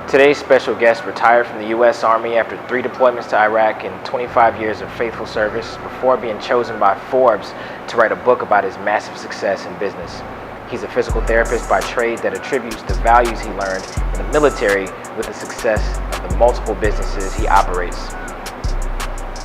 Today's special guest retired from the U.S. Army after 3 deployments to Iraq and 25 years of faithful service before being chosen by Forbes to write a book about his massive success in business. He's a physical therapist by trade that attributes the values he learned in the military with the success of the multiple businesses he operates.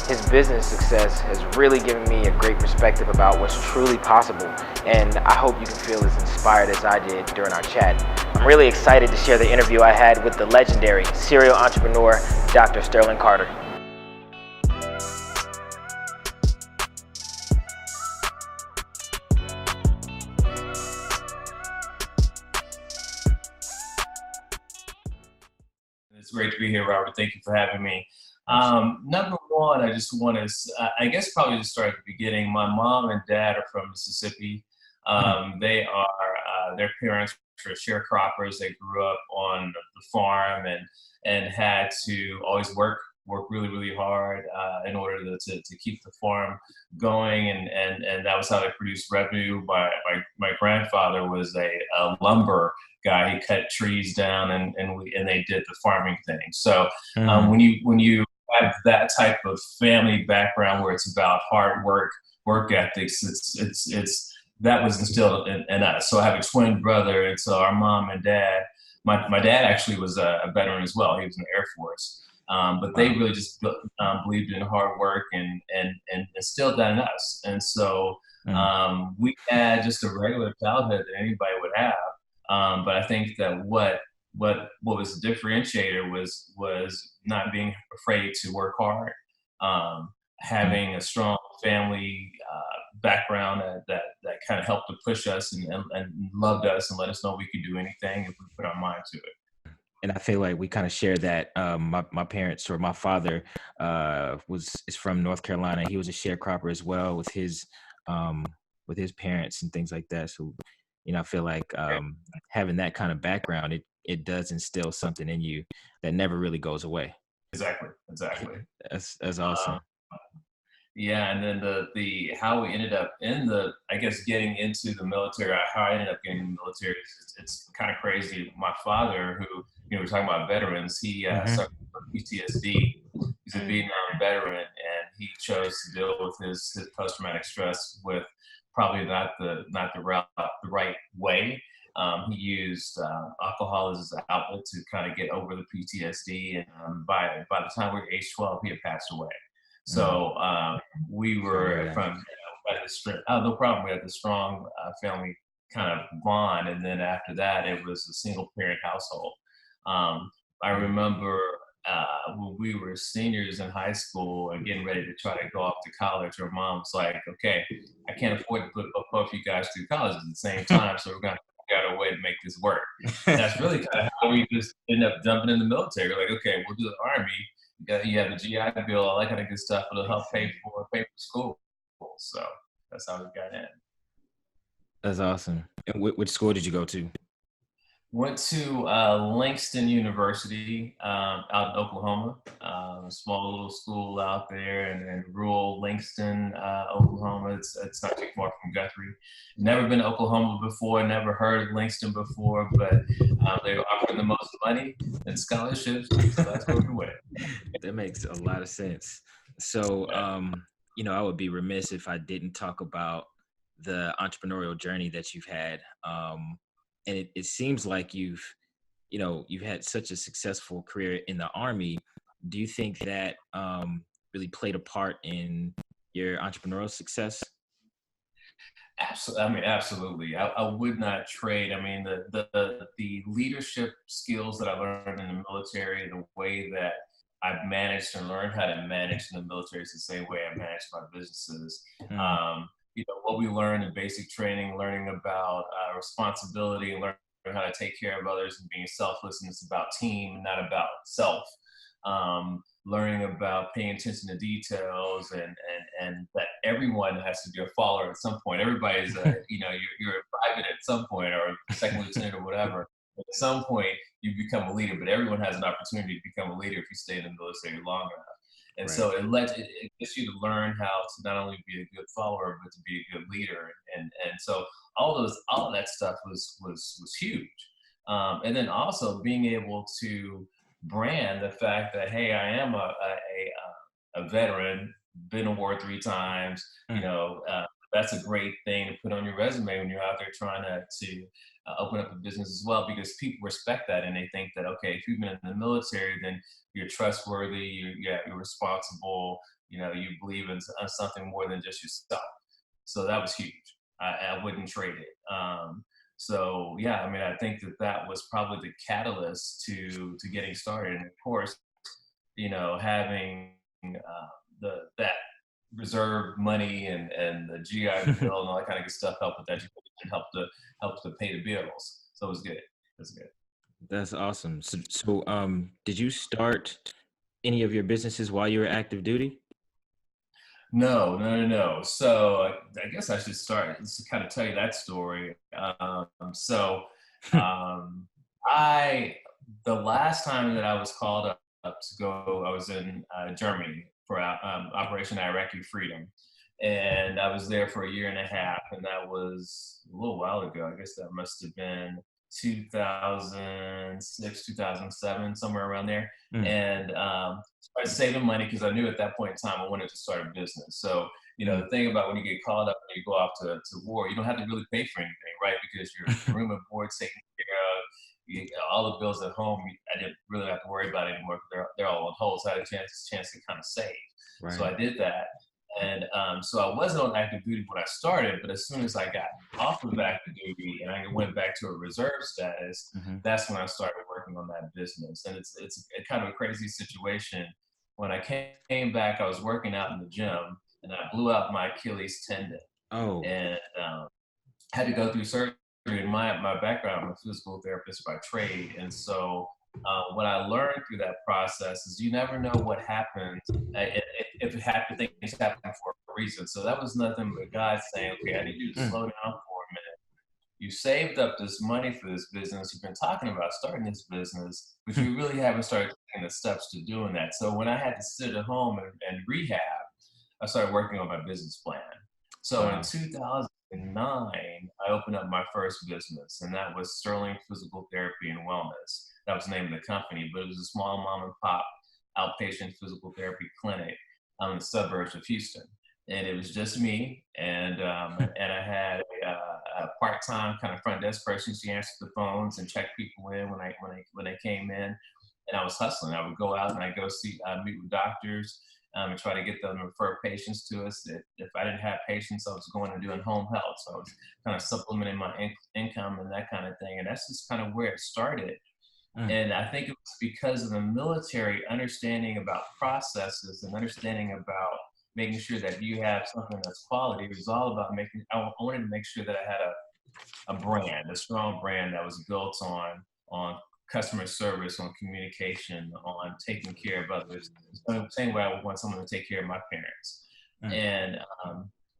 His business success has really given me a great perspective about what's truly possible, and I hope you can feel as inspired as I did during our chat. I'm really excited to share the interview I had with the legendary serial entrepreneur, Dr. Sterling Carter. It's great to be here, Robert. Thank you for having me. Number one, I just want to, I guess probably to start at the beginning. My mom and dad are from Mississippi. They are, their parents were sharecroppers. They grew up on the farm and had to always work really, really hard in order to keep the farm going. And that was how they produced revenue. My grandfather was a lumber guy. He cut trees down and they did the farming thing. So when you have that type of family background where it's about hard work ethics, it's that was instilled in us. So I have a twin brother, and so our mom and dad. My dad actually was a veteran as well. He was in the Air Force, but they really just believed in hard work and instilled that in us. And so we had just a regular childhood that anybody would have. But I think that what was the differentiator was not being afraid to work hard, having a strong family background that kind of helped to push us and loved us and let us know we could do anything if we put our mind to it. And I feel like we kind of share that. My parents, or my father, is from North Carolina. He was a sharecropper as well with his parents and things like that. So, I feel like having that kind of background, it does instill something in you that never really goes away. Exactly. That's awesome. Yeah, and then the how we ended up I guess getting into the military, how I ended up getting in the military, it's kind of crazy. My father, who we're talking about veterans, he suffered from PTSD. He's a Vietnam veteran, and he chose to deal with his post-traumatic stress with probably not the right way. He used alcohol as his outlet to kind of get over the PTSD, and by the time we were age 12, he had passed away. So we were from no problem. We had the strong family kind of bond, and then after that, it was a single parent household. I remember when we were seniors in high school and getting ready to try to go off to college, our mom was like, "Okay, I can't afford to put both you guys through college at the same time, so we're gonna figure out a way to make this work." And that's really kind of how we just ended up jumping in the military. We're like, "Okay, we'll do the Army. You have the GI Bill, all that kind of good stuff. It'll help pay for school." So that's how we got in. That's awesome. And which school did you go to? Went to Langston University out in Oklahoma, a small little school out there in rural Langston, Oklahoma. It's not too far from Guthrie. Never been to Oklahoma before, never heard of Langston before, but they were offering the most money and scholarships, so that's where we went. That makes a lot of sense. So, I would be remiss if I didn't talk about the entrepreneurial journey that you've had. And it seems like you've had such a successful career in the Army. Do you think that really played a part in your entrepreneurial success? Absolutely. I would not trade. I mean, the leadership skills that I learned in the military, the way that I've managed and learned how to manage in the military is the same way I manage my businesses. What we learn in basic training, learning about responsibility, learning how to take care of others and being selfless, and it's about team, not about self. Learning about paying attention to details and that everyone has to be a follower at some point. Everybody's you're a private at some point or a second lieutenant or whatever. But at some point you become a leader, but everyone has an opportunity to become a leader if you stay in the military long enough. And so it gets you to learn how to not only be a good follower, but to be a good leader. And so all of that stuff was huge. And then also being able to brand the fact that, hey, I am a veteran, been awarded 3 times, you know, that's a great thing to put on your resume when you're out there trying to open up a business as well, because people respect that and they think that, okay, if you've been in the military, then you're trustworthy, you're responsible, you know, you believe in something more than just yourself. So that was huge. I wouldn't trade it. So yeah, I mean, I think that that was probably the catalyst to getting started. And of course, you know, having that reserve money and the GI Bill and all that kind of good stuff helped with education, helped to pay the bills. So it was good. It was good. That's awesome. So, did you start any of your businesses while you were active duty? No, no, no, no. So I guess I should start to kind of tell you that story. So um, I, the last time that I was called up to go, I was in Germany for Operation Iraqi Freedom. And I was there for a year and a half, and that was a little while ago. I guess that must have been 2006, 2007, somewhere around there. Mm, And started saving money because I knew at that point in time I wanted to start a business. So, you know, mm, the thing about when you get called up and you go off to war, you don't have to really pay for anything, right? Because your room and board's taken care of. All the bills at home, I didn't really have to worry about anymore because they're all on hold. So I had a chance to kind of save. So right. I did that. And so I wasn't on active duty when I started, but as soon as I got off of active duty and I went back to a reserve status, Hmm. that's when I started working on that business. And it's a kind of a crazy situation. When I came back, I was working out in the gym and I blew out my Achilles tendon Oh, and had to go through surgery. And my background, I'm a physical therapist by trade, and so what I learned through that process is you never know what happens if it happens. Things happen for a reason. So that was nothing but God saying, "Okay, I need you to mm, slow down for a minute. You saved up this money for this business. You've been talking about starting this business, but hmm, you really haven't started taking the steps to doing that." So when I had to sit at home and rehab, I started working on my business plan. So in wow. 2009, I opened up my first business, and that was Sterling Physical Therapy and Wellness. That was the name of the company, but it was a small mom and pop outpatient physical therapy clinic in the suburbs of Houston. And it was just me, and I had a part-time kind of front desk person. She answered the phones and checked people in when they came in, and I was hustling. I would go out and I go meet with doctors and try to get them to refer patients to us. If I didn't have patients, I was going and doing home health. So I was kind of supplementing my income and that kind of thing. And that's just kind of where it started. Mm, And I think it was because of the military understanding about processes and understanding about making sure that you have something that's quality. It was all about I wanted to make sure that I had a brand, a strong brand that was built on customer service, on communication, on taking care of others. The same way I would want someone to take care of my parents. mm, And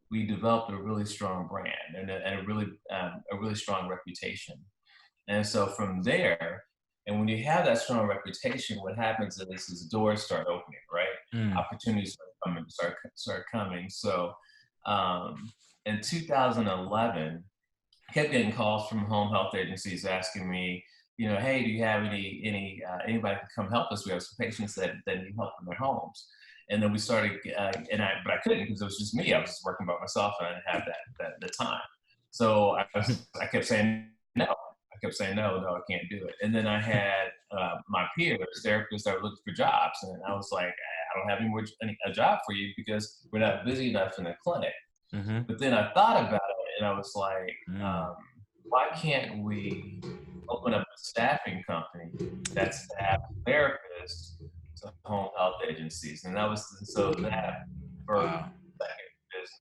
we developed a really strong brand and a really strong reputation. And so from there, and when you have that strong reputation, what happens is doors start opening, right? mm, Opportunities start coming. So um, in 2011, I kept getting calls from home health agencies asking me, you know, hey, do you have anybody can come help us? We have some patients that need help in their homes. And then we started, but I couldn't because it was just me. I was just working by myself and I didn't have the time. So I kept saying no. I kept saying no, I can't do it. And then I had my peers, therapists that were looking for jobs, and I was like, I don't have a job for you because we're not busy enough in the clinic. mm-hmm, But then I thought about it and I was like, mm, um, why can't we open up a staffing company that staffs therapists to home health agencies? And that was so that birthed wow. the second business.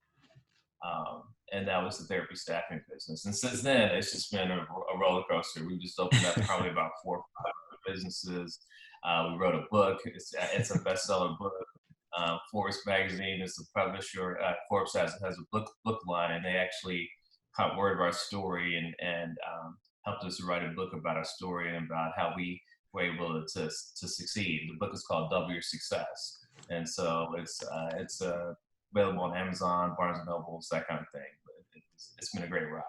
And that was the therapy staffing business. And since then, it's just been a roller coaster. We've just opened up probably about 4 or 5 businesses. We wrote a book. It's a bestseller book. Forbes magazine is the publisher. Forbes has a book line, and they actually caught word of our story and helped us to write a book about our story and about how we were able to succeed. The book is called Double Your Success, and so it's available on Amazon, Barnes and Nobles, that kind of thing. But it's been a great ride,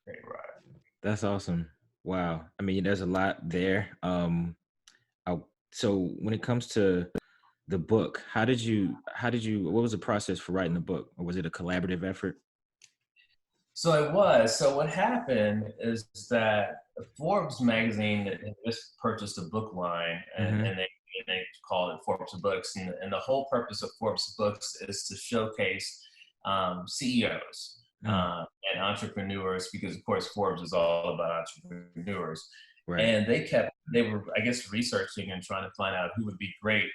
great ride. That's awesome. Wow. I mean, there's a lot there. I, so when it comes to the book, what was the process for writing the book? Or was it a collaborative effort? So it was. So what happened is that Forbes magazine had just purchased a book line, Mm-hmm. and they called it Forbes Books. And the whole purpose of Forbes Books is to showcase CEOs Mm, and entrepreneurs, because of course Forbes is all about entrepreneurs. right. And they were, I guess, researching and trying to find out who would be great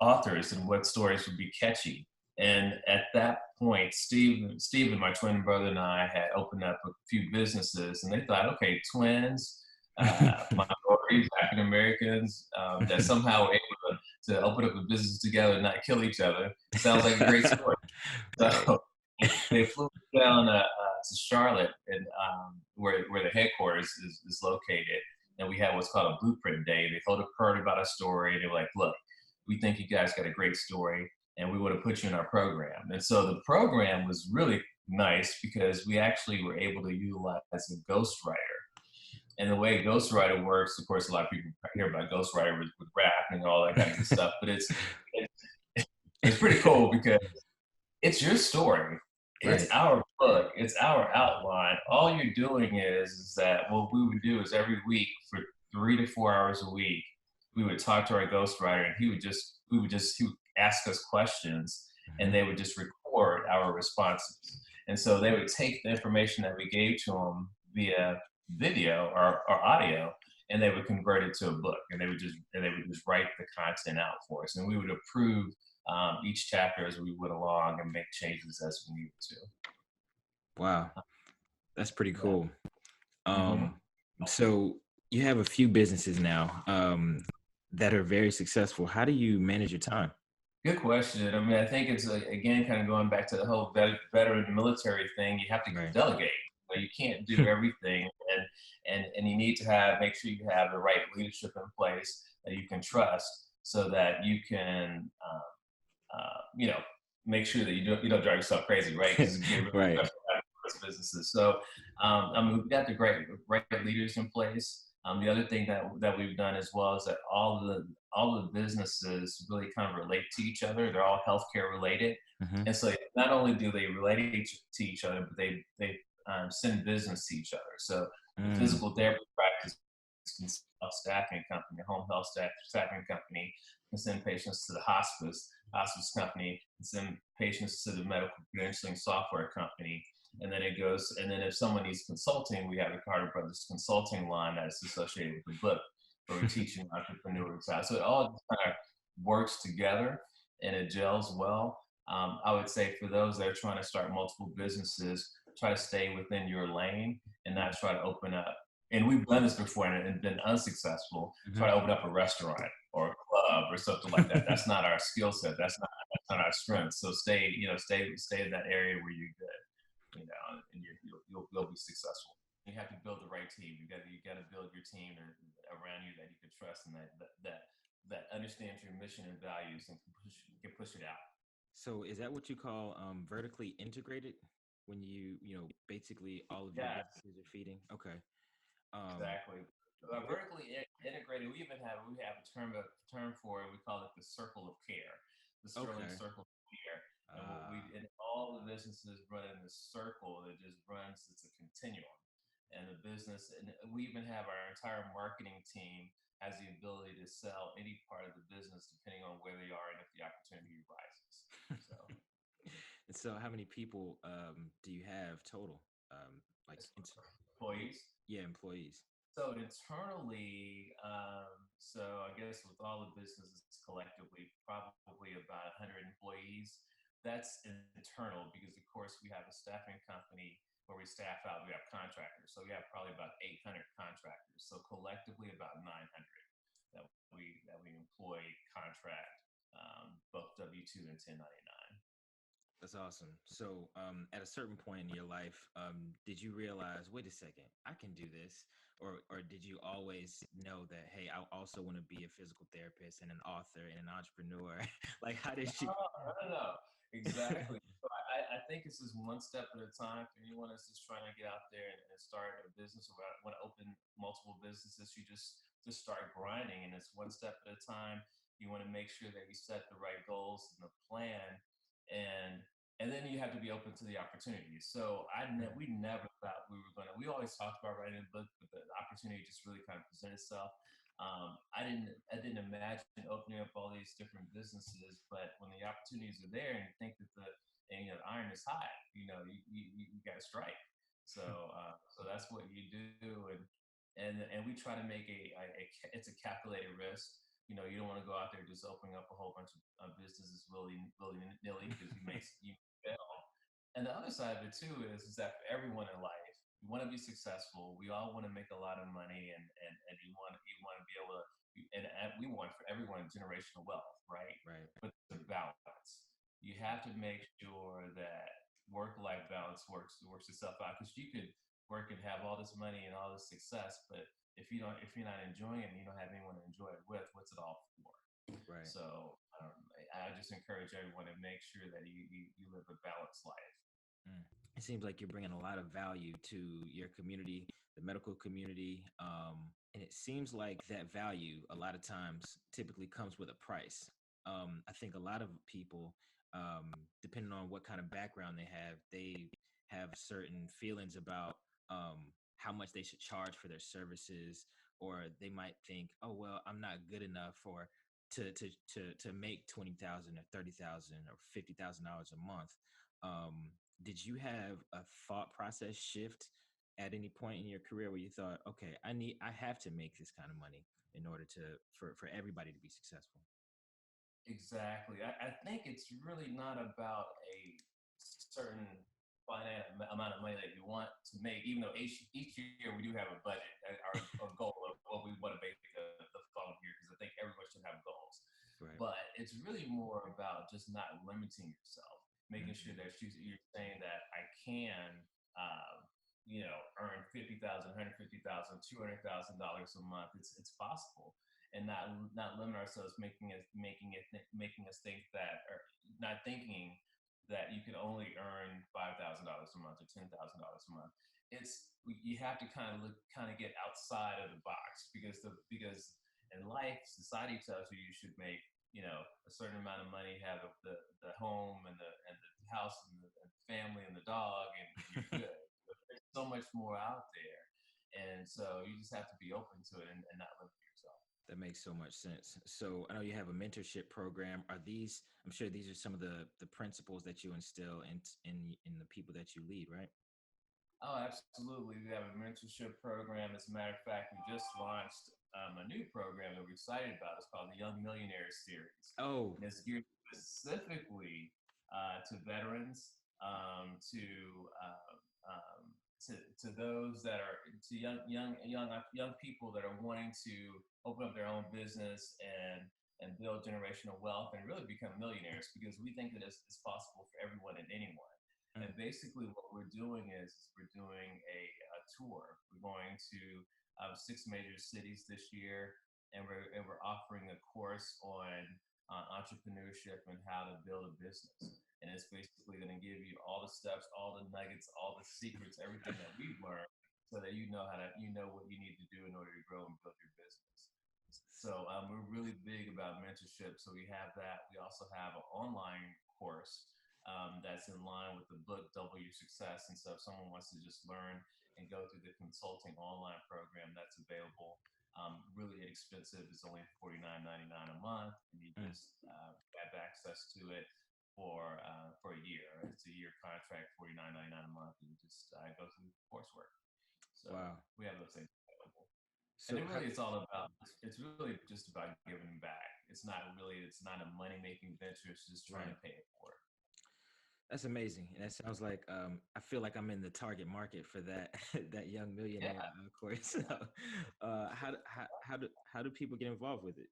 authors and what stories would be catchy. And at that point, Steve and my twin brother and I had opened up a few businesses, and they thought, okay, twins, minorities, African Americans, that somehow were able to open up a business together and not kill each other. Sounds like a great story. Right. So they flew down to Charlotte, and where the headquarters is located. And we had what's called a blueprint day. They heard about a story. They were like, look, we think you guys got a great story, and we want to put you in our program. And so the program was really nice because we actually were able to utilize a ghostwriter. And the way a ghostwriter works, of course, a lot of people hear about ghostwriter with rap and all that kind of good stuff, but it's pretty cool because it's your story. It's Right. our book. It's our outline. All you're doing is that what we would do is every week for 3 to 4 hours a week, we would talk to our ghostwriter, and he would ask us questions, and Hmm. they would just record our responses. And so they would take the information that we gave to them via video or audio, and they would convert it to a book, and they would just write the content out for us, and we would approve each chapter as we went along and make changes as we needed to. Wow. That's pretty Yeah. cool. hmm Um, so you have a few businesses now, that are very successful. How do you manage your time? Good question. I mean, I think it's again kind of going back to the whole veteran military thing. You have to Right. delegate. You can't do everything, and you need to make sure you have the right leadership in place that you can trust, so that you can you know, make sure that you don't drive yourself crazy, right? Because it get really Right. stressful for businesses. So, I mean, we've got the great leaders in place. The other thing that we've done as well is that all the businesses really kind of relate to each other. They're all healthcare related, Hmm. and so not only do they relate to each other, but they send business to each other. So the Mm, physical therapy practice can send a staffing company, a home health staffing company, can send patients to the hospice company, and send patients to the medical credentialing software company. And then it goes, and then if someone needs consulting, we have the Carter Brothers consulting line that's associated with the book where we're teaching entrepreneurs how. So it all just kind of works together and it gels well. I would say for those that are trying to start multiple businesses, try to stay within your lane and not try to open up. And we've done this before and been unsuccessful. Try to hmm. open up a restaurant or a club or something like that. That's not our skill set. That's not our strength. So stay in that area where you're good, and you'll be successful. You have to build the right team. You got to build your team around you that you can trust and that understands your mission and values and can push it out. So is that what you call vertically integrated when basically all of your Yes. businesses are feeding? Okay. Um, Exactly. what? Vertically integrated, we have a term for it. We call it the circle of care, the Sterling Okay. Circle of Care. And what we Uh, and all the businesses run in this circle that just runs. It's a continuum, and the business. And we even have our entire marketing team has the ability to sell any part of the business depending on where they are and if the opportunity arises. So, and so how many people do you have total? Like, as far as employees. yeah, employees. So internally, so I guess with all the businesses collectively, probably about 100 employees. That's internal because, of course, we have a staffing company where we staff out. We have contractors, so we have probably about 800 contractors. So collectively, about 900 that we employ contract, both W-2 and 1099. That's awesome. So, at a certain point in your life, did you realize, wait a second, I can do this, or did you always know that, hey, I also want to be a physical therapist and an author and an entrepreneur? Like, how did you? No, no, no, exactly. I think it's just one step at a time for anyone that's just trying to get out there and start a business or want to open multiple businesses. You just start grinding, and it's one step at a time. You want to make sure that you set the right goals and the plan, and and then you have to be open to the opportunities. So we never thought we were gonna. We always talked about writing a book, but the opportunity just really kind of presented itself. I didn't imagine opening up all these different businesses, but when the opportunities are there, and you think that the iron is hot, you got to strike. So that's what you do, and we try to make it's a calculated risk. You don't want to go out there just opening up a whole bunch of businesses willy nilly because you fail. And the other side of it too is that for everyone in life, we want to be successful. We all want to make a lot of money, and you want to be able to, and we want for everyone generational wealth, right? Right. But the balance, you have to make sure that work-life balance works itself out, because you could work and have all this money and all this success, but if you're not enjoying it and you don't have anyone to enjoy it with, what's it all for? Right. So I just encourage everyone to make sure that you live a balanced life. It seems like you're bringing a lot of value to your community, the medical community. And it seems like that value a lot of times typically comes with a price. I think a lot of people, depending on what kind of background they have certain feelings about how much they should charge for their services, or they might think, oh, well, I'm not good enough for to make 20,000 or 30,000 or $50,000 a month. Did you have a thought process shift at any point in your career where you thought, okay, I have to make this kind of money in order for everybody to be successful? Exactly. I think it's really not about a certain finite amount of money that you want to make, even though each year we do have a budget, our goal of what we want to make the following year, because I think everyone should have goals. Right. But it's really more about just not limiting yourself, making sure that you're saying that I can, earn $50,000, $150,000, $200,000 a month. It's possible, and not limit ourselves, making us think that, or not thinking that you can only earn $5,000 a month or $10,000 a month. You have to kind of get outside of the box, because in life, society tells you should make a certain amount of money, have the home and the house and the family and the dog, and you're good. But there's so much more out there, and so you just have to be open to it and not limit yourself. That makes so much sense. So I know you have a mentorship program. I'm sure these are some of the principles that you instill in the people that you lead, right? Oh, absolutely. We have a mentorship program. As a matter of fact, we just launched a new program that we're excited about. It's called the Young Millionaires Series. Oh, And it's geared specifically to veterans, to those that are, to young people that are wanting to open up their own business and build generational wealth and really become millionaires, because we think that it's possible for everyone and anyone. And basically what we're doing is we're doing a tour. We're going to 6 major cities this year, and we're offering a course on entrepreneurship and how to build a business. And it's basically going to give you all the steps, all the nuggets, all the secrets, everything that we've learned, so that you know what you need to do in order to grow and build your business. So we're really big about mentorship. So we have that. We also have an online course that's in line with the book Double Your Success. And so if someone wants to just learn and go through the consulting online program, that's available. Really inexpensive. It's only $49.99 a month, and you just have access to it for a year. It's a year contract, $49.99 a month, and you just go through coursework. So wow. We have those things available. So and it's really just about giving back. It's not a money-making venture. It's just trying to pay it forward. That's amazing. And that sounds like I feel like I'm in the target market for that that young millionaire course. So, how do people get involved with it?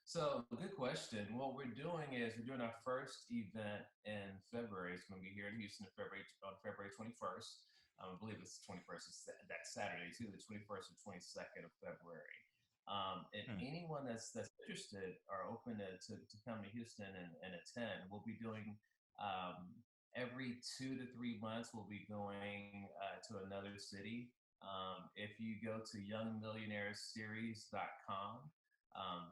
So good question. What we're doing is we're doing our first event in February. It's going to be here in Houston on February 21st. I believe it's the 21st. It's that Saturday. It's either the 21st or 22nd of February. And anyone that's interested are open to come to Houston and attend. We'll be doing Every 2 to 3 months, we'll be going to another city. If you go to youngmillionairesseries.com,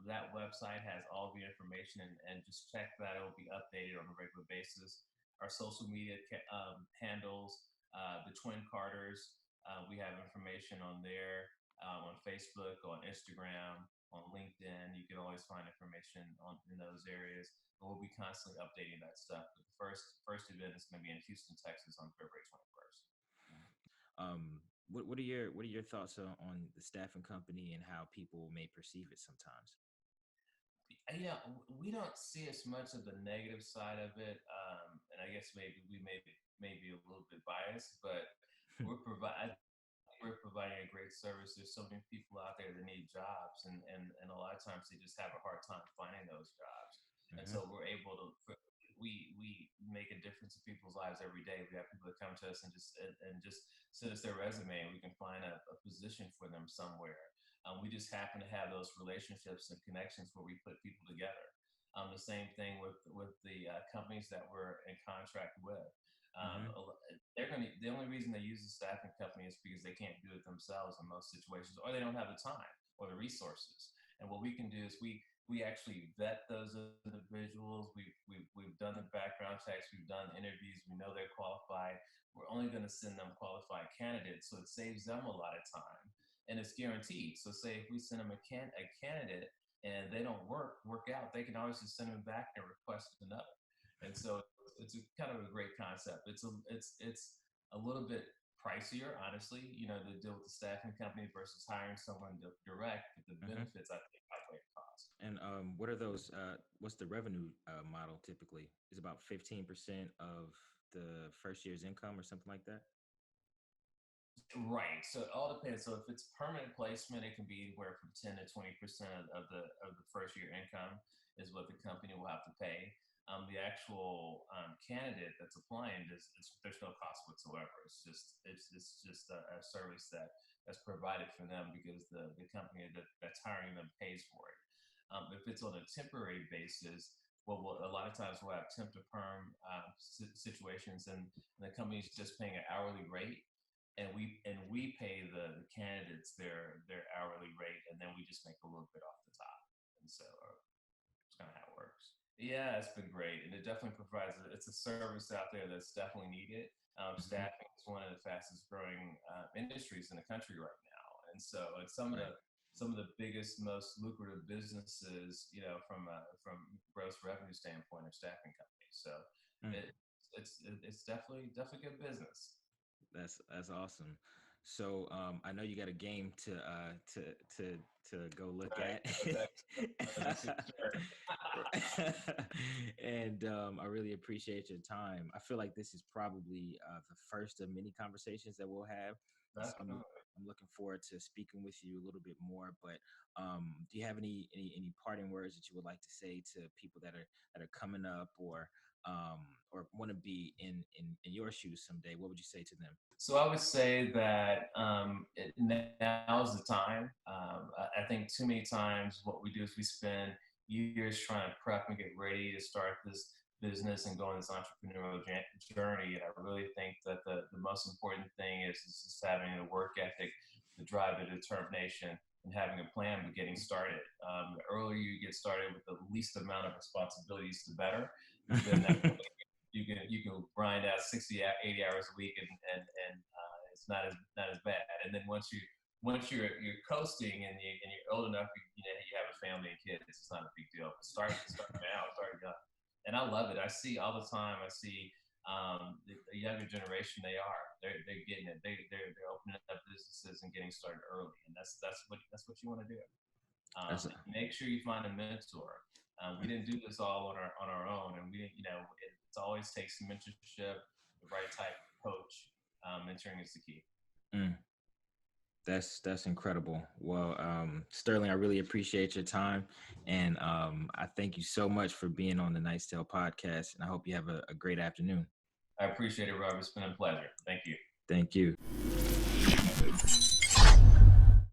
that website has all the information, and just check that. It will be updated on a regular basis. Our social media handles, the Twin Carters, we have information on there, on Facebook, on Instagram, on LinkedIn. You can always find information in those areas. And we'll be constantly updating that stuff. But the first event is going to be in Houston, Texas on February 21st. What are your thoughts on the staffing company and how people may perceive it sometimes? Yeah, we don't see as much of the negative side of it, and I guess maybe we may be a little bit biased, but we're providing a great service. There's so many people out there that need jobs, and a lot of times they just have a hard time finding those jobs, and so we're able to. We make a difference in people's lives every day. We have people that come to us and just send us their resume, and we can find a position for them somewhere. We just happen to have those relationships and connections where we put people together. The same thing with the companies that we're in contract with. The only reason they use a staffing company is because they can't do it themselves in most situations, or they don't have the time or the resources. And what we can do is we actually vet those individuals. We've done the background checks. We've done interviews. We know they're qualified. We're only going to send them qualified candidates, so it saves them a lot of time, and it's guaranteed. So say if we send them a candidate and they don't work out, they can always just send them back and request another. And so it's kind of a great concept. It's a little bit pricier, honestly, to deal with the staffing company versus hiring someone direct, but the benefits, I think, outweigh the cost. And what are those? What's the revenue model typically? Is about 15% of the first year's income or something like that? Right. So it all depends. So if it's permanent placement, it can be anywhere from 10 to 20% of the first year income is what the company will have to pay. The actual candidate that's applying, there's no cost whatsoever. It's just a service that's provided for them because the company that's hiring them pays for it. If it's on a temporary basis, a lot of times we'll have temp to perm situations, and the company's just paying an hourly rate, and we pay the candidates their hourly rate, and then we just make a little bit off the top. And so it's kind of how it works. Yeah, it's been great, and it definitely provides. It's a service out there that's definitely needed. Staffing is one of the fastest growing industries in the country right now, and so it's some of the biggest, most lucrative businesses, from gross revenue standpoint, are staffing companies. So it's definitely good business. That's awesome. So I know you got a game to go look at, and I really appreciate your time. I feel like this is probably the first of many conversations that we'll have. So I'm looking forward to speaking with you a little bit more. But do you have any parting words that you would like to say to people that are coming up or want to be in your shoes someday? What would you say to them? So I would say that now is the time. I think too many times what we do is we spend years trying to prep and get ready to start this business and go on this entrepreneurial journey. And I really think that the most important thing is just having a work ethic, the drive, the determination, and having a plan but getting started. The earlier you get started with the least amount of responsibilities, the better. Then you can grind out 60, 80 hours a week, and it's not as bad. And then once you're coasting and you're old enough, you have a family and kids, it's not a big deal. But start now, start young. And I love it. I see all the time. I see the younger generation. They're getting it. They're opening up businesses and getting started early, and that's what you want to do. Make sure you find a mentor. We didn't do this all on our own, and it always takes mentorship, the right type of coach. Mentoring is the key. That's incredible. Well, Sterling, I really appreciate your time, and I thank you so much for being on the Knight's Tale podcast, and I hope you have a great afternoon. I appreciate it, Robert. It's been a pleasure. Thank you. Thank you.